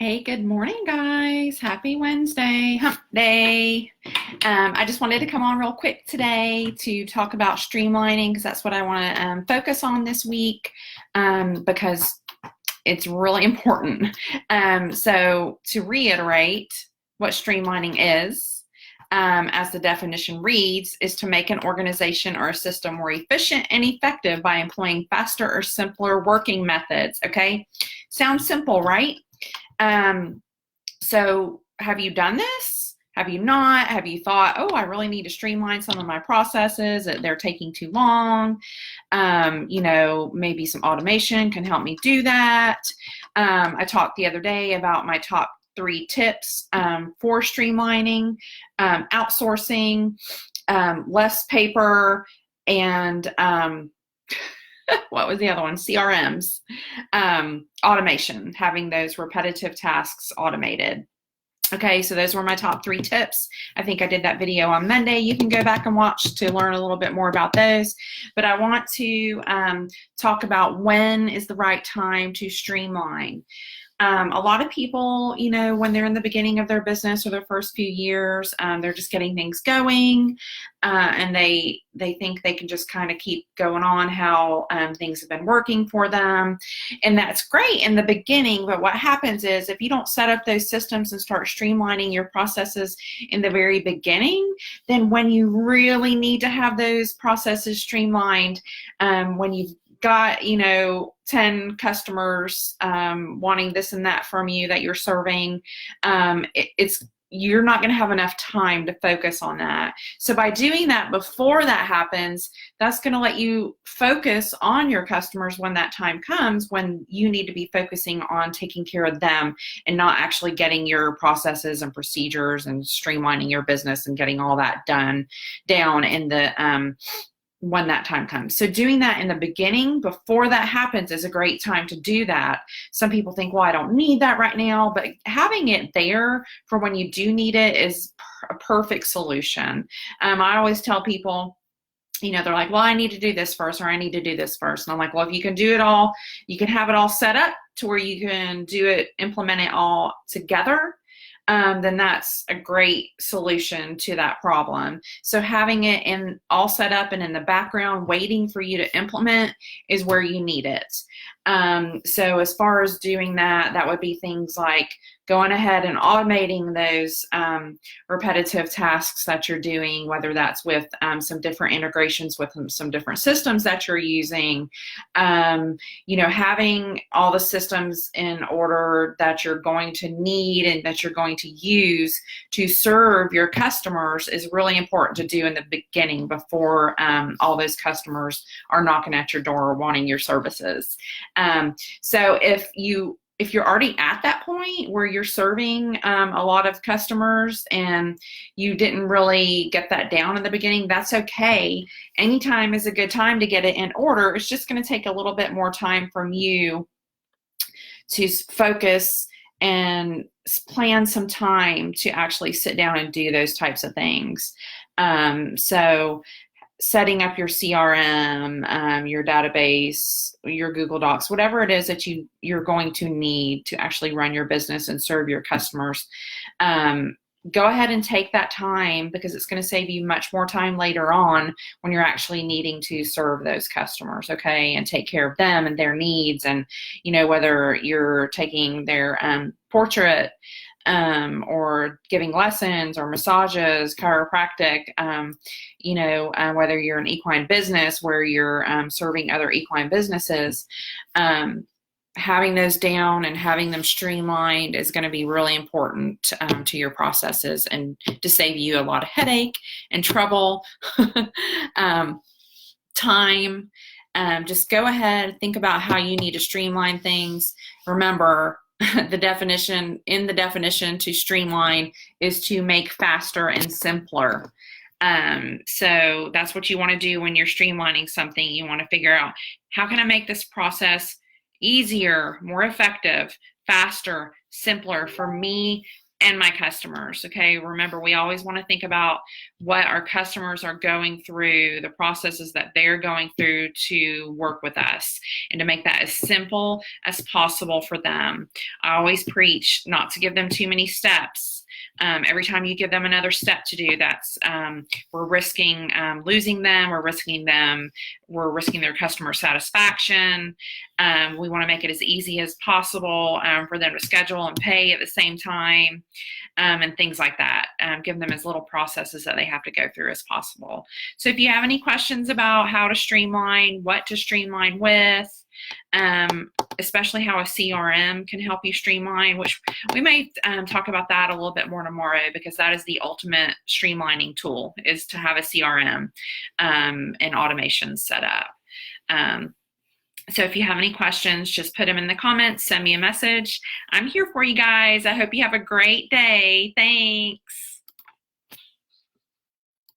Hey, good morning, guys. Happy Wednesday, hump day. I just wanted to come on real quick today to talk about streamlining because that's what I want to focus on this week because it's really important. So to reiterate what streamlining is, as the definition reads, is to make an organization or a system more efficient and effective by employing faster or simpler working methods. Okay, sounds simple, right? So have you done this? Have you not? Have you thought, oh, I really need to streamline some of my processes, that they're taking too long? Maybe some automation can help me do that. I talked the other day about my top 3 tips for streamlining, outsourcing, less paper, and what was the other one? CRMs, automation, having those repetitive tasks automated. Okay, so those were my top 3 tips. I think I did that video on Monday. You can go back and watch to learn a little bit more about those. But I want to talk about when is the right time to streamline. A lot of people, when they're in the beginning of their business or their first few years, they're just getting things going, and they think they can just kind of keep going on how things have been working for them, and that's great in the beginning. But what happens is if you don't set up those systems and start streamlining your processes in the very beginning, then when you really need to have those processes streamlined, when you've got 10 customers wanting this and that from you that you're serving, you're not going to have enough time to focus on that. So by doing that before that happens, that's going to let you focus on your customers when that time comes, when you need to be focusing on taking care of them and not actually getting your processes and procedures and streamlining your business and getting all that down in the when that time comes. So doing that in the beginning before that happens is a great time to do that. Some people think, well, I don't need that right now, but having it there for when you do need it is a perfect solution. I always tell people, they're like, well, I need to do this first, or I need to do this first. And I'm like, well, if you can do it all, you can have it all set up to where you can implement it all together. Then that's a great solution to that problem. So having it all set up and in the background waiting for you to implement is where you need it. So as far as doing that, that would be things like going ahead and automating those repetitive tasks that you're doing, whether that's with some different integrations with some different systems that you're using, having all the systems in order that you're going to need and that you're going to use to serve your customers is really important to do in the beginning before all those customers are knocking at your door wanting your services. So if you're already at that point where you're serving a lot of customers and you didn't really get that down in the beginning, that's okay. Anytime is a good time to get it in order. It's just going to take a little bit more time from you to focus and plan some time to actually sit down and do those types of things. So setting up your CRM, your database, your Google Docs, whatever it is that you're going to need to actually run your business and serve your customers, go ahead and take that time because it's going to save you much more time later on when you're actually needing to serve those customers, okay, and take care of them and their needs. And, whether you're taking their portrait or giving lessons or massages, chiropractic, whether you're an equine business where you're serving other equine businesses, having those down and having them streamlined is going to be really important to your processes and to save you a lot of headache and trouble, time. Just go ahead, think about how you need to streamline things. Remember, the definition to streamline is to make faster and simpler. So that's what you want to do when you're streamlining something. You want to figure out, how can I make this process easier, more effective, faster, simpler for me and my customers. Okay, remember, we always want to think about what our customers are going through, the processes that they're going through to work with us, and to make that as simple as possible for them. I always preach not to give them too many steps. Every time you give them another step to do, that's we're risking losing them. We're risking their customer satisfaction. We want to make it as easy as possible for them to schedule and pay at the same time, and things like that. Give them as little processes that they have to go through as possible. So if you have any questions about how to streamline, what to streamline with, especially how a CRM can help you streamline, which we may talk about that a little bit more tomorrow, because that is the ultimate streamlining tool, is to have a CRM and automation set up. So if you have any questions, just put them in the comments, send me a message. I'm here for you guys. I hope you have a great day. Thanks.